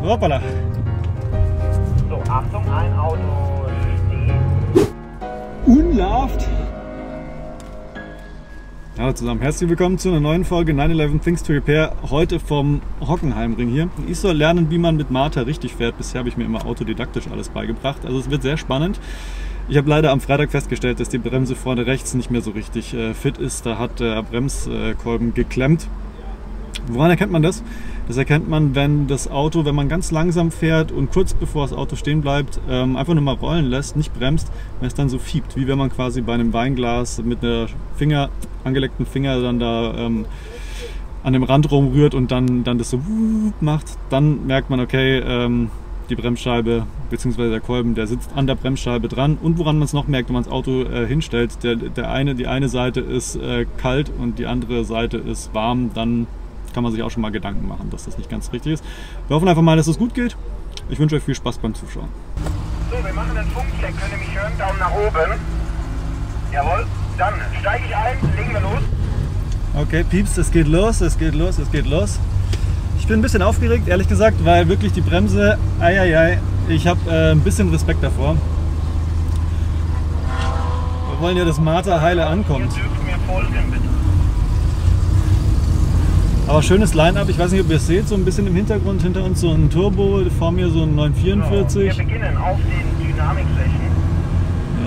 Hoppala. So, Achtung, ein Auto steht. Unlarvt. Hallo zusammen, herzlich willkommen zu einer neuen Folge 911 Things to Repair. Heute vom Hockenheimring hier. Ich soll lernen, wie man mit Martha richtig fährt. Bisher habe ich mir immer autodidaktisch alles beigebracht. Also es wird sehr spannend. Ich habe leider am Freitag festgestellt, dass die Bremse vorne rechts nicht mehr so richtig fit ist. Da hat der Bremskolben geklemmt. Woran erkennt man das? Das erkennt man, wenn man ganz langsam fährt und kurz bevor das Auto stehen bleibt, einfach nur mal rollen lässt, nicht bremst, wenn es dann so fiebt, wie wenn man quasi bei einem Weinglas mit einer angeleckten Finger dann da an dem Rand rumrührt und dann das so macht. Dann merkt man, okay, die Bremsscheibe bzw. der Kolben, der sitzt an der Bremsscheibe dran. Und woran man es noch merkt, wenn man das Auto hinstellt, die eine Seite ist kalt und die andere Seite ist warm, dann kann man sich auch schon mal Gedanken machen, dass das nicht ganz richtig ist. Wir hoffen einfach mal, dass es gut geht. Ich wünsche euch viel Spaß beim Zuschauen. So, wir machen einen Funkcheck, könnt ihr mich hören? Daumen nach oben. Jawohl, dann steige ich ein, legen wir los. Okay, Pieps, es geht los, es geht los, es geht los. Ich bin ein bisschen aufgeregt, ehrlich gesagt, weil wirklich die Bremse, ich habe ein bisschen Respekt davor. Wir wollen ja, dass Martha heile ankommt. Ihr dürft mir folgen, bitte. Aber schönes Line-Up, ich weiß nicht, ob ihr es seht, so ein bisschen im Hintergrund, hinter uns so ein Turbo, vor mir so ein 944. So, wir beginnen auf den Dynamikflächen.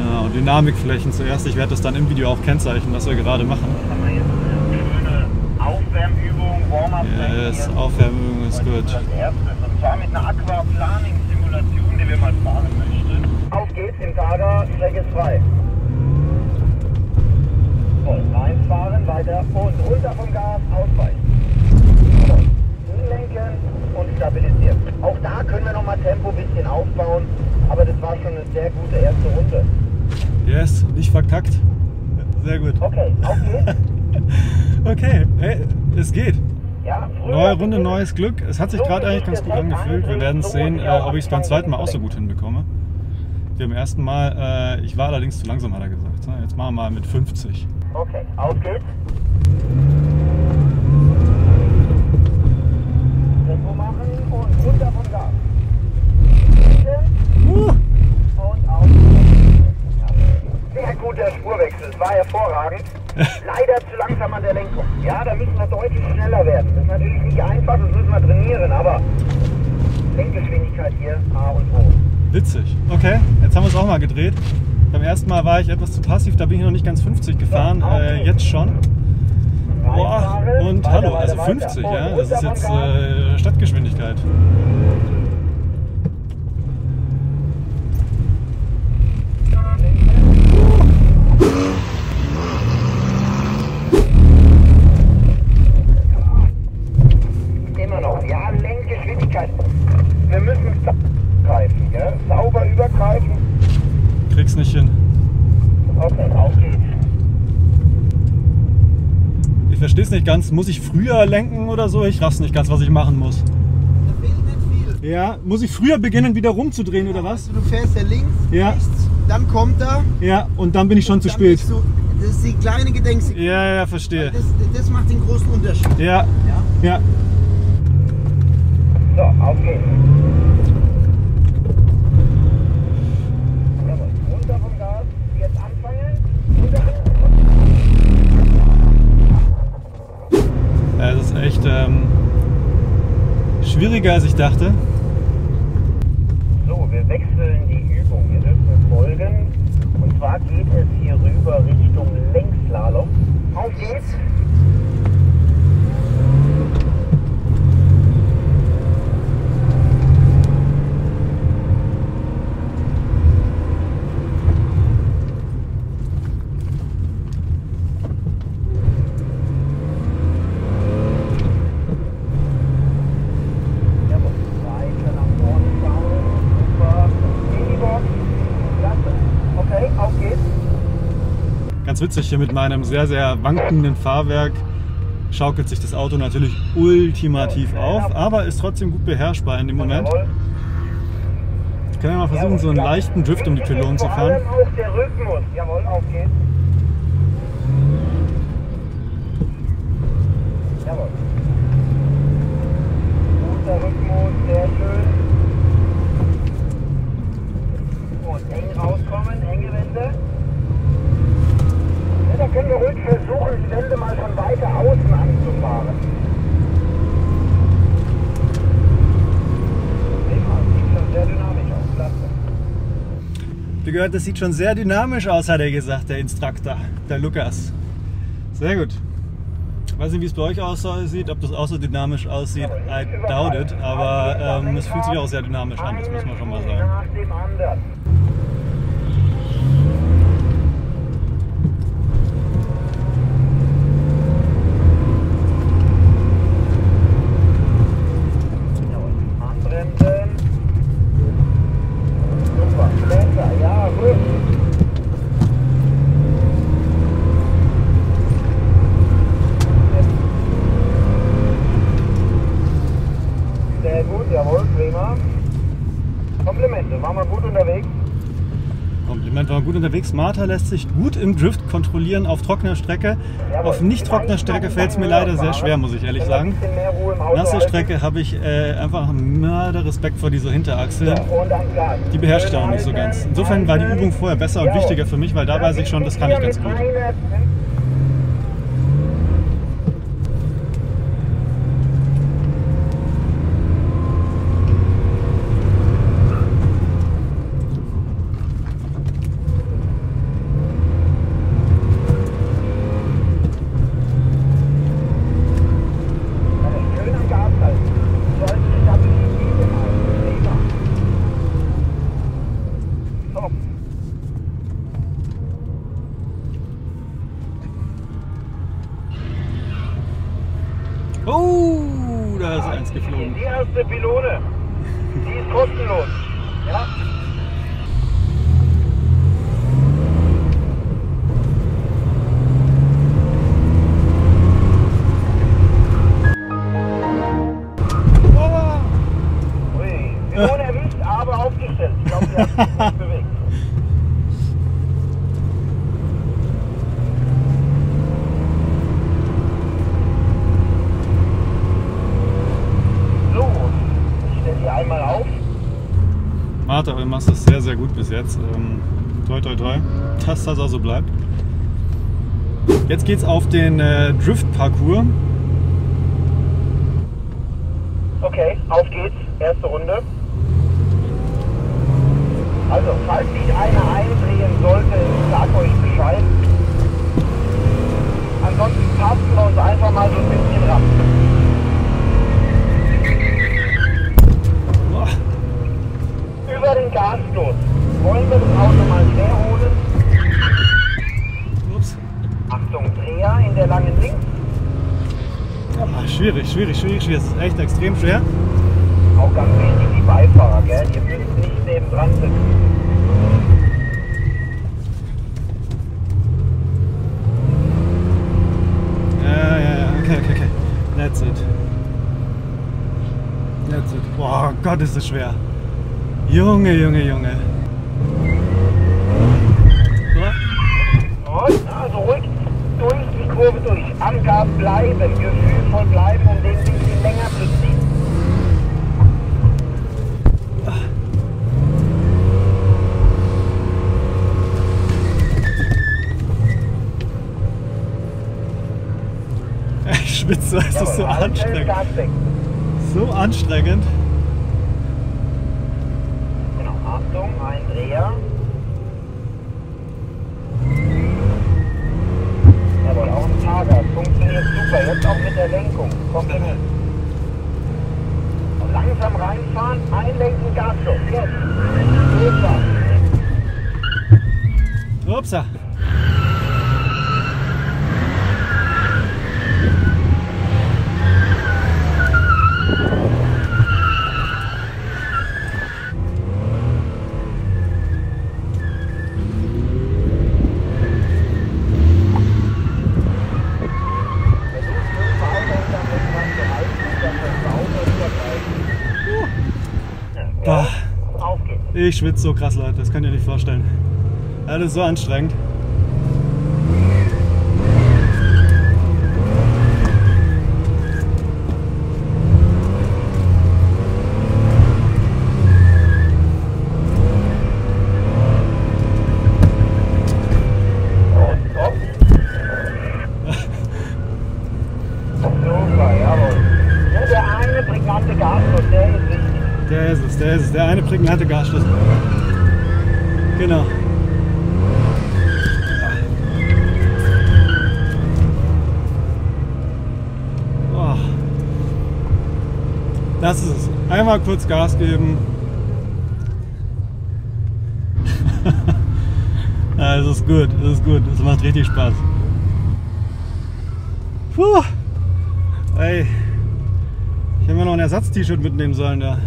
Ja, und Dynamikflächen zuerst. Ich werde das dann im Video auch kennzeichnen, was wir gerade machen. Jetzt haben wir jetzt eine schöne Aufwärmübung, Warm-up-Flächen. Yes, Aufwärmübung ist gut. Das erste, und zwar mit einer Aquaplaning-Simulation, die wir mal fahren möchten. Auf geht's im Kader, Strecke ist frei. Voll reinfahren, weiter und runter vom Gas, ausweichen. Lenken und stabilisieren. Auch da können wir nochmal Tempo ein bisschen aufbauen, aber das war schon eine sehr gute erste Runde. Yes, nicht verkackt. Sehr gut. Okay, auf geht's. Okay, hey, es geht. Ja, Neue Runde, neues Glück. Es hat sich gerade eigentlich ganz gut angefühlt. Wir werden sehen, ob ich es beim zweiten Mal auch so gut hinbekomme. Wie beim ersten Mal. Ich war allerdings zu langsam, hat er gesagt. Jetzt machen wir mal mit 50. Okay, auf geht's. Tempo machen und runter vom Gas. Und auf. Sehr guter Spurwechsel, es war hervorragend. Leider zu langsam an der Lenkung. Ja, da müssen wir deutlich schneller werden. Das ist natürlich nicht einfach, das müssen wir trainieren, aber Lenkgeschwindigkeit hier A und O. Witzig. Okay, jetzt haben wir es auch mal gedreht. Beim ersten Mal war ich etwas zu passiv, da bin ich noch nicht ganz 50 gefahren, jetzt schon. Boah, und hallo, also 50, ja, das ist jetzt Stadtgeschwindigkeit. Immer noch, ja, Lenkgeschwindigkeit. Wir müssen greifen, gell? Sauber übergreifen. Krieg's nicht hin. Okay, auf geht's. Ich verstehe es nicht ganz. Muss ich früher lenken oder so? Ich raff's nicht ganz, was ich machen muss. Da fehlt nicht viel. Ja, muss ich früher beginnen, wieder rumzudrehen oder was? Also du fährst ja links, Ja. rechts, dann kommt er. Ja, und dann bin ich schon zu dann spät. bist du, das ist die kleine Gedenksekunde. Ja, verstehe. Das macht den großen Unterschied. Ja, ja. So, auf geht's. Jawohl, runter vom Gas, jetzt anfangen. Es ist echt schwieriger, als ich dachte. So, wir wechseln die Übung. Wir dürfen folgen. Und zwar geht es hier rüber Richtung Lenkslalom. Auf geht's. Ganz witzig, hier mit meinem sehr, sehr wankenden Fahrwerk schaukelt sich das Auto natürlich ultimativ auf, aber ist trotzdem gut beherrschbar in dem Moment. Ich kann ja mal versuchen, so einen leichten Drift um die Pylonen zu fahren. Auch der Rhythmus. Jawohl, auf geht's. Jawohl. Guter Rhythmus, sehr schön. habe gehört, das sieht schon sehr dynamisch aus, hat er gesagt, der Instruktor, der Lukas. Sehr gut. Ich weiß nicht, wie es bei euch aussieht, ob das auch so dynamisch aussieht. I doubt it, aber es fühlt sich auch sehr dynamisch an, das muss man schon mal sagen. Nach dem anderen. Anbremsen. Super, besser, ja, gut. Sehr gut, jawohl, prima. Komplimente, waren wir gut unterwegs? Kompliment, war gut unterwegs. Martha lässt sich gut im Drift kontrollieren auf trockener Strecke. Auf nicht trockener Strecke fällt es mir leider sehr schwer, muss ich ehrlich sagen. Nasse Strecke habe ich einfach Mörder-Respekt vor dieser Hinterachse. Die beherrscht ich auch nicht so ganz. Insofern war die Übung vorher besser und wichtiger für mich, weil da weiß ich schon, das kann ich ganz gut. Oh, da ist eins geflogen. Die erste Pylone, die ist kostenlos. Ja? Ui, Pylone erwischt, aber aufgestellt. Ich glaube, die hat sich nicht bewegt. Einmal auf. Martha, du machst das sehr, sehr gut bis jetzt. Toi, toi, toi. Dass das auch so bleibt. Jetzt geht's auf den Drift-Parcours. Okay, auf geht's. Erste Runde. Also, falls sich einer eindrehen sollte, sagt euch Bescheid. Ansonsten tasten wir uns einfach mal so ein bisschen ran. Über den Gasstoß. Wollen wir das Auto mal quer holen? Ups. Achtung, Dreher in der langen Links. Ah, schwierig. Das ist echt extrem schwer. Auch ganz wichtig, die Beifahrer, gell? Ihr müsst nicht neben dran sitzen. Ja, okay. That's it. Boah, Gott, ist das schwer. Junge. Und also ruhig durch die Kurve durch. Am Gas bleiben, gefühlvoll bleiben, um den ein bisschen länger zu ziehen. Ich schwitze, es ist so anstrengend. So anstrengend. Genau, Achtung, ein Dreher. Jawohl, auch ein Fahrgas. Funktioniert super. Jetzt auch mit der Lenkung. Kompliment. Und langsam reinfahren, einlenken, Gasstoß. Jetzt. Super. Upsa. Ich schwitze so krass, Leute, das könnt ihr nicht vorstellen. Das ist so anstrengend. Super, jawohl. Nur der eine prägnante Gasstoß, der ist wichtig. Der ist es, der eine prägnante Gasstoß. Genau. Das ist es. Einmal kurz Gas geben. Ja, es ist gut, es ist gut. Es macht richtig Spaß. Puh. Ey. Ich hätte mir noch ein Ersatz-T-Shirt mitnehmen sollen da.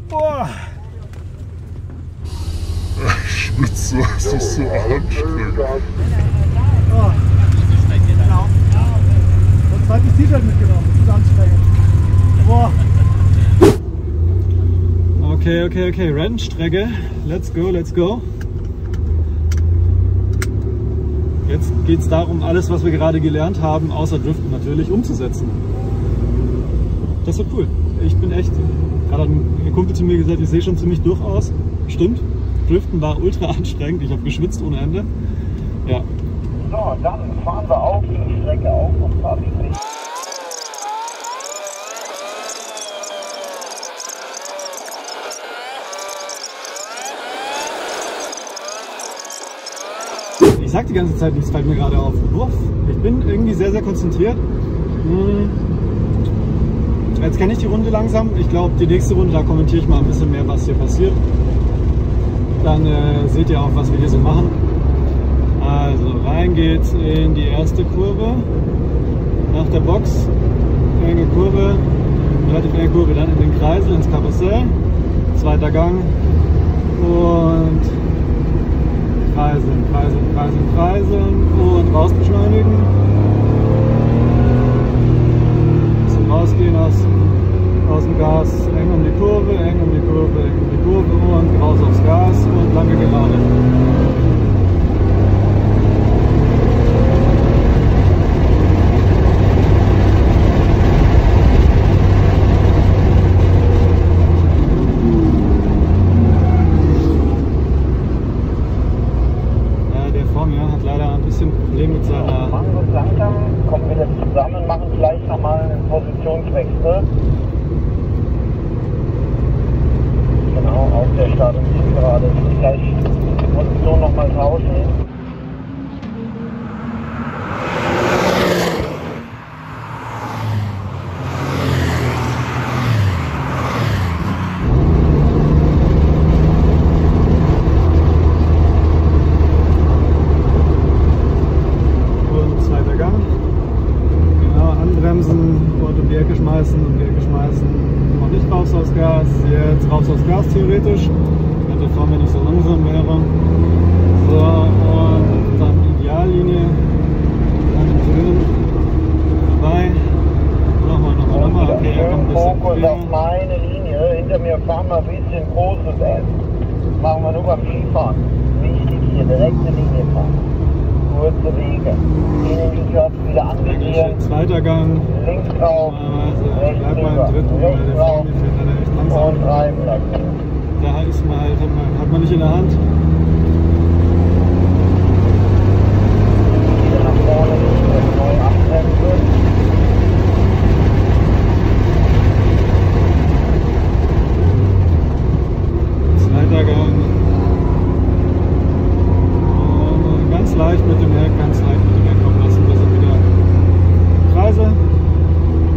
Boah! Spitze, das ist so anstrengend. Oh. Genau. Und zweites T-Shirt mitgenommen, das ist anstrengend. Boah. Okay, Rennstrecke. Let's go, let's go. Jetzt geht es darum, alles, was wir gerade gelernt haben, außer Driften natürlich, umzusetzen. Das wird cool. Ich bin echt, gerade hat ein Kumpel zu mir gesagt, ich sehe schon ziemlich durch aus. Stimmt, Driften war ultra anstrengend, ich habe geschwitzt ohne Ende. Ja. So, dann fahren wir auf die Strecke auf und zwar wirklich. Ich sag die ganze Zeit nichts, fällt mir gerade auf. Uff, ich bin irgendwie sehr, sehr konzentriert. Jetzt kenne ich die Runde langsam. Ich glaube, die nächste Runde, da kommentiere ich mal ein bisschen mehr, was hier passiert. Dann seht ihr auch, was wir hier so machen. Also rein geht's in die erste Kurve. Nach der Box, enge Kurve, relativ enge Kurve, dann in den Kreisel, ins Karussell. Zweiter Gang und Kreiseln und rausbeschleunigen. Bisschen rausgehen aus dem Gas, eng um die Kurve und raus aufs Gas und lange gerade. Mit seiner machen wir es langsam, kommen wieder zusammen, machen vielleicht nochmal einen Positionswechsel. Genau, auf der Start- und Zielgerade. Gleich die Position nochmal tauschen. Und um die Ecke schmeißen, noch nicht raus aufs Gas, jetzt raus aufs Gas theoretisch, wenn der Form nicht so langsam wäre. So, und dann Ideallinie, dann drinnen, vorbei, nochmal, okay, schön kommt ein Fokus bisschen auf meine Linie, hinter mir fahren wir ein bisschen großes S. Machen wir nur beim Skifahren. Wichtig hier, direkte Linie fahren. Kurze Wege. Innenlinie wieder anvisieren. Zweiter Gang. Links drauf. Rechts Bleib mal rüber. im dritten, weil der vor mir fährt leider echt langsam. Und reinbleiben. Da ist man halt, hat man nicht in der Hand. Wieder nach vorne, neu abbremsen. Zweiter Gang. Und ganz leicht mit dem Heck kommen lassen. Wir sind wieder Kreise,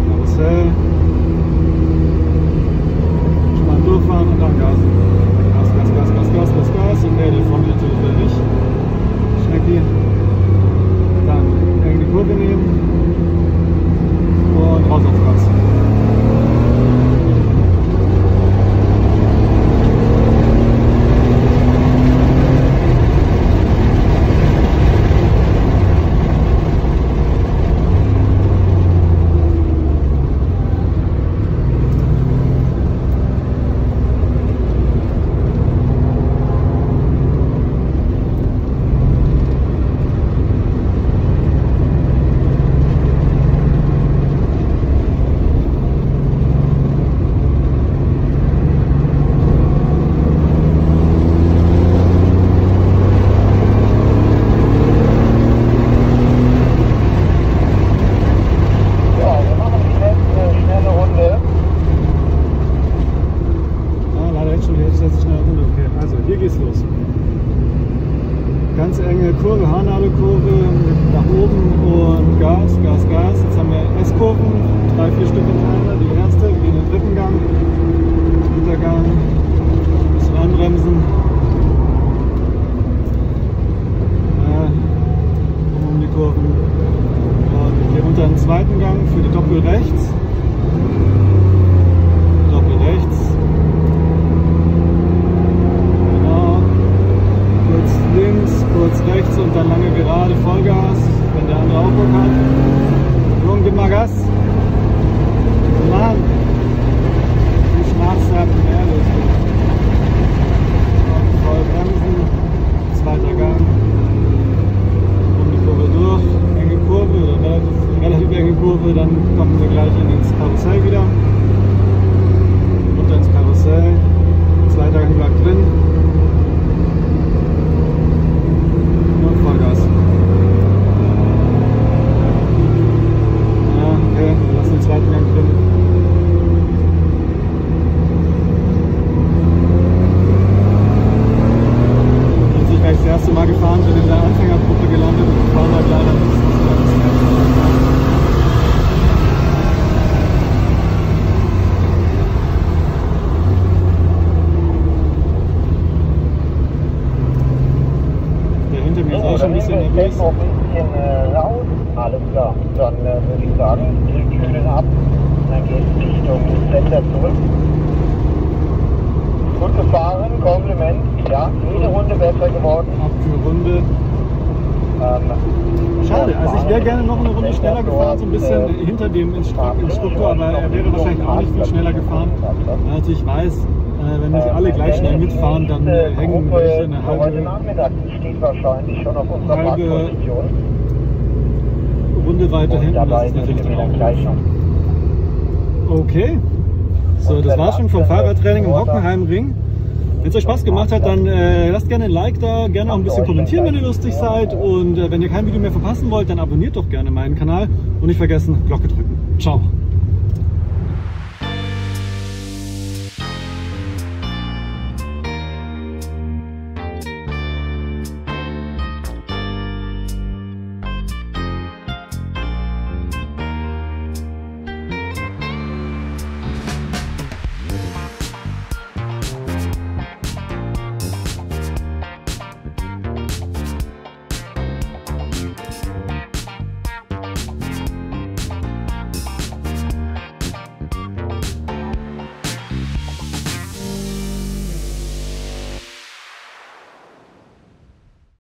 Karussell, Spann durchfahren und dann Gas. Gas. Und der vor mir natürlich wieder nicht. Schnecki. Dann eng die Kurve nehmen. 3, 4 Stück hintereinander. Die erste, wir gehen in den dritten Gang, dritter Gang, ein bisschen anbremsen. Um die Kurven. Und hier runter in den zweiten Gang für die Doppel rechts. Doppel rechts. Genau. Kurz links, kurz rechts und dann lange gerade Vollgas, wenn der andere auch Bock hat. Jung, gib mal Gas. Mann. Du schnarchst ab, ehrlich. Voll bremsen. Zweiter Gang. Kurve durch, enge Kurve oder relativ enge Kurve, dann kommen wir gleich ins Karussell wieder. Runter ins Karussell, zweiter Gang bleibt drin und Vollgas. Ja, okay, wir lassen den zweiten Gang drin. Weil ich das erste Mal gefahren bin, in der Anfängergruppe gelandet und fahren halt leider nicht. Der hinter mir ist auch schon ein bisschen nervös. Noch ein bisschen raus. Alles klar. Dann würde ich sagen, Kühlen ab. Dann geht es Richtung Center zurück. Gut gefahren, Kompliment. Ja, jede Runde besser geworden. Abführrunde. Schade, also ich wäre gerne noch eine Runde schneller gefahren, so ein bisschen hinter dem Instruktor, aber er wäre wahrscheinlich auch nicht viel schneller gefahren. Also ich weiß, wenn nicht alle gleich schnell mitfahren, dann hängen welche eine heute Nachmittag steht wahrscheinlich schon auf unserer Parkposition. Runde weiter hinten, das ist natürlich dann auch. Okay, so das war's schon vom Fahrradtraining im Hockenheimring. Wenn es euch Spaß gemacht hat, dann lasst gerne ein Like da, gerne auch ein bisschen kommentieren, wenn ihr lustig seid. Und wenn ihr kein Video mehr verpassen wollt, dann abonniert doch gerne meinen Kanal. Und nicht vergessen, Glocke drücken. Ciao.